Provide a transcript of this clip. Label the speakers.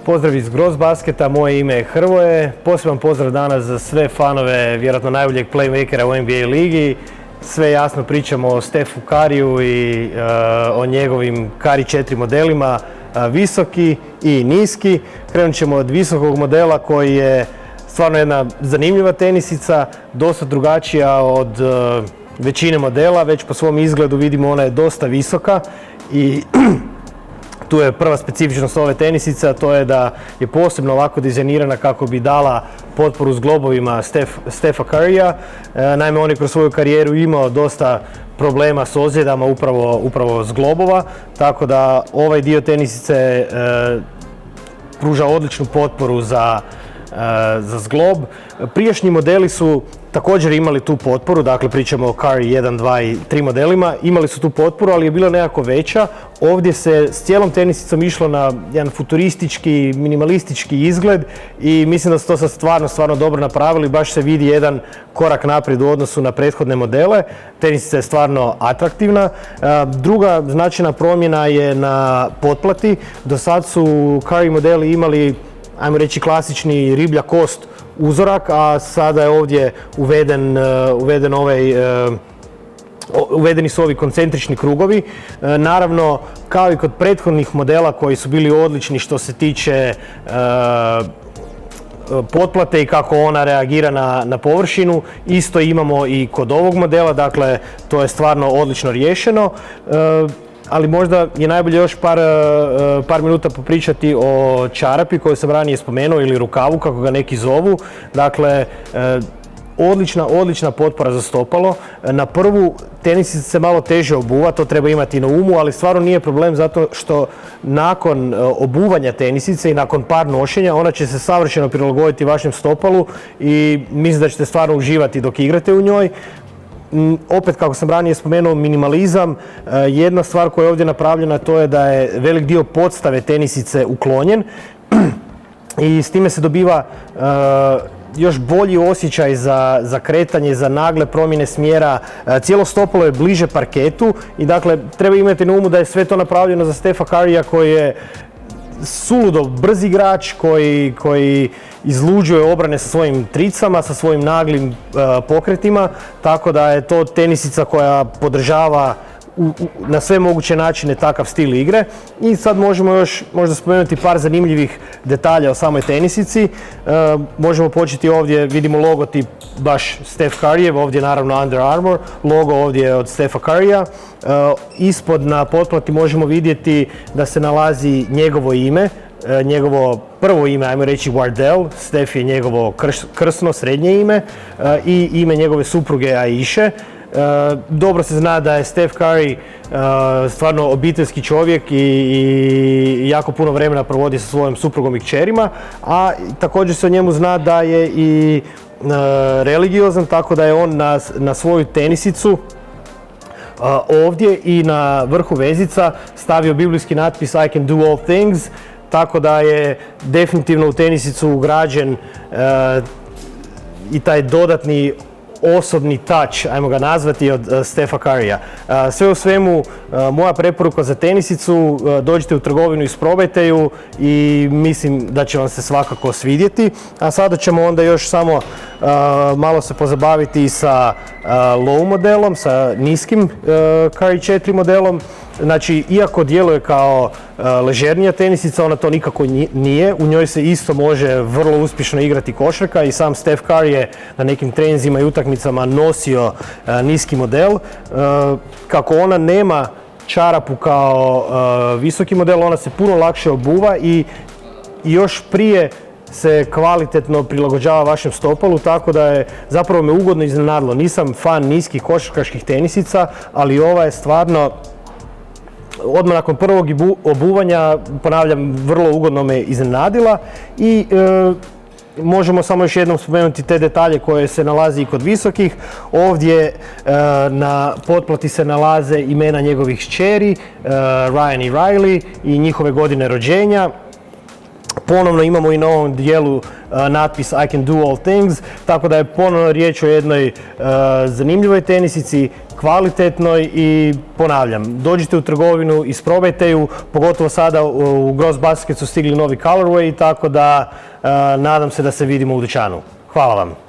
Speaker 1: Pozdrav iz Gross Basketa, moje ime je Hrvoje. Poseban pozdrav danas za sve fanove vjerojatno najboljeg playmakera u NBA ligi. Sve jasno pričamo o Stefu Curryju i o njegovim Curry 4 modelima, visoki i niski. Krenut ćemo od visokog modela koji je stvarno jedna zanimljiva tenisica, dosta drugačija od većine modela. Već po svom izgledu vidimo ona je dosta visoka i tu je prva specifičnost ove tenisice, a to je da je posebno ovako dizajnirana kako bi dala potporu s globovima Stefa Curryja. Naime, on je kroz svoju karijeru imao dosta problema s ozljedama upravo s globova, tako da ovaj dio tenisice pruža odličnu potporu za zglob. Prijašnji modeli su također imali tu potporu, dakle pričamo o Curry 1, 2 i 3 modelima, imali su tu potporu, ali je bila nekako veća. Ovdje se s cijelom tenisicom išlo na jedan futuristički, minimalistički izgled i mislim da su to sad stvarno dobro napravili, baš se vidi jedan korak naprijed u odnosu na prethodne modele. Tenisica je stvarno atraktivna. Druga značajna promjena je na potplati. Do sad su Curry modeli imali, ajmo reći, klasični riblja kost uzorak, a sada je ovdje uvedeni su ovi koncentrični krugovi. Naravno, kao i kod prethodnih modela koji su bili odlični što se tiče potplate i kako ona reagira na površinu, isto imamo i kod ovog modela, dakle to je stvarno odlično riješeno. Ali možda je najbolje još par minuta popričati o čarapi koju sam ranije spomenuo, ili rukavu kako ga neki zovu. Dakle, odlična potpora za stopalo. Na prvu tenisica se malo teže obuva, to treba imati na umu, ali stvarno nije problem zato što nakon obuvanja tenisice i nakon par nošenja ona će se savršeno prilagoditi vašem stopalu i mislim da ćete stvarno uživati dok igrate u njoj. Opet, kako sam ranije spomenuo, minimalizam. Jedna stvar koja je ovdje napravljena, to je da je velik dio podstave tenisice uklonjen i s time se dobiva još bolji osjećaj za kretanje, za nagle promjene smjera. Cijelo stopalo je bliže parketu i dakle treba imati na umu da je sve to napravljeno za Stefa Curryja koji je suludo brz igrač, koji izluđuje obrane sa svojim tricama, sa svojim naglim pokretima, tako da je to tenisica koja podržava na sve moguće načine takav stil igre. I sad možemo još možda spomenuti par zanimljivih detalja o samoj tenisici. Možemo početi ovdje, vidimo logotip baš Steph Curryjev, ovdje naravno Under Armour, logo ovdje je od Stefa Curryja. Ispod na potplati možemo vidjeti da se nalazi njegovo ime, njegovo prvo ime, ajmo reći Wardell, Steph je njegovo krsno srednje ime i ime njegove supruge Aishe. Dobro se zna da je Steph Curry stvarno obiteljski čovjek i jako puno vremena provodi sa svojom suprugom i kćerima, a također se o njemu zna da je i religiozan, tako da je on na svoju tenisicu ovdje i na vrhu vezica stavio biblijski natpis I can do all things, tako da je definitivno u tenisicu ugrađen i taj dodatni osobni touch, ajmo ga nazvati, od Stefa Curryja. Sve u svemu, moja preporuka za tenisicu, dođite u trgovinu, isprobajte ju i mislim da će vam se svakako svidjeti. A sada ćemo onda još samo malo se pozabaviti sa low modelom, sa niskim Curry 4 modelom. Znači, iako djeluje kao ležernija tenisica, ona to nikako nije. U njoj se isto može vrlo uspješno igrati košarka i sam Steph Curry je na nekim treninzima i utakmicama nosio niski model. Kako ona nema čarapu kao visoki model, ona se puno lakše obuva i još prije se kvalitetno prilagođava vašem stopalu, tako da je zapravo me ugodno iznenadilo. Nisam fan niskih košarkaških tenisica, ali ova je stvarno odmah nakon prvog obuvanja, ponavljam, vrlo ugodno me iznenadila i možemo samo još jednom spomenuti te detalje koje se nalazi i kod visokih. Ovdje na potplati se nalaze imena njegovih kćeri, Ryan i Riley, i njihove godine rođenja. Ponovno imamo i na ovom dijelu natpis I can do all things, tako da je ponovno riječ o jednoj zanimljivoj tenisici, kvalitetnoj i ponavljam, dođite u trgovinu, isprobajte ju, pogotovo sada u Gross Basket su stigli novi colorway, tako da nadam se da se vidimo u dućanu. Hvala vam.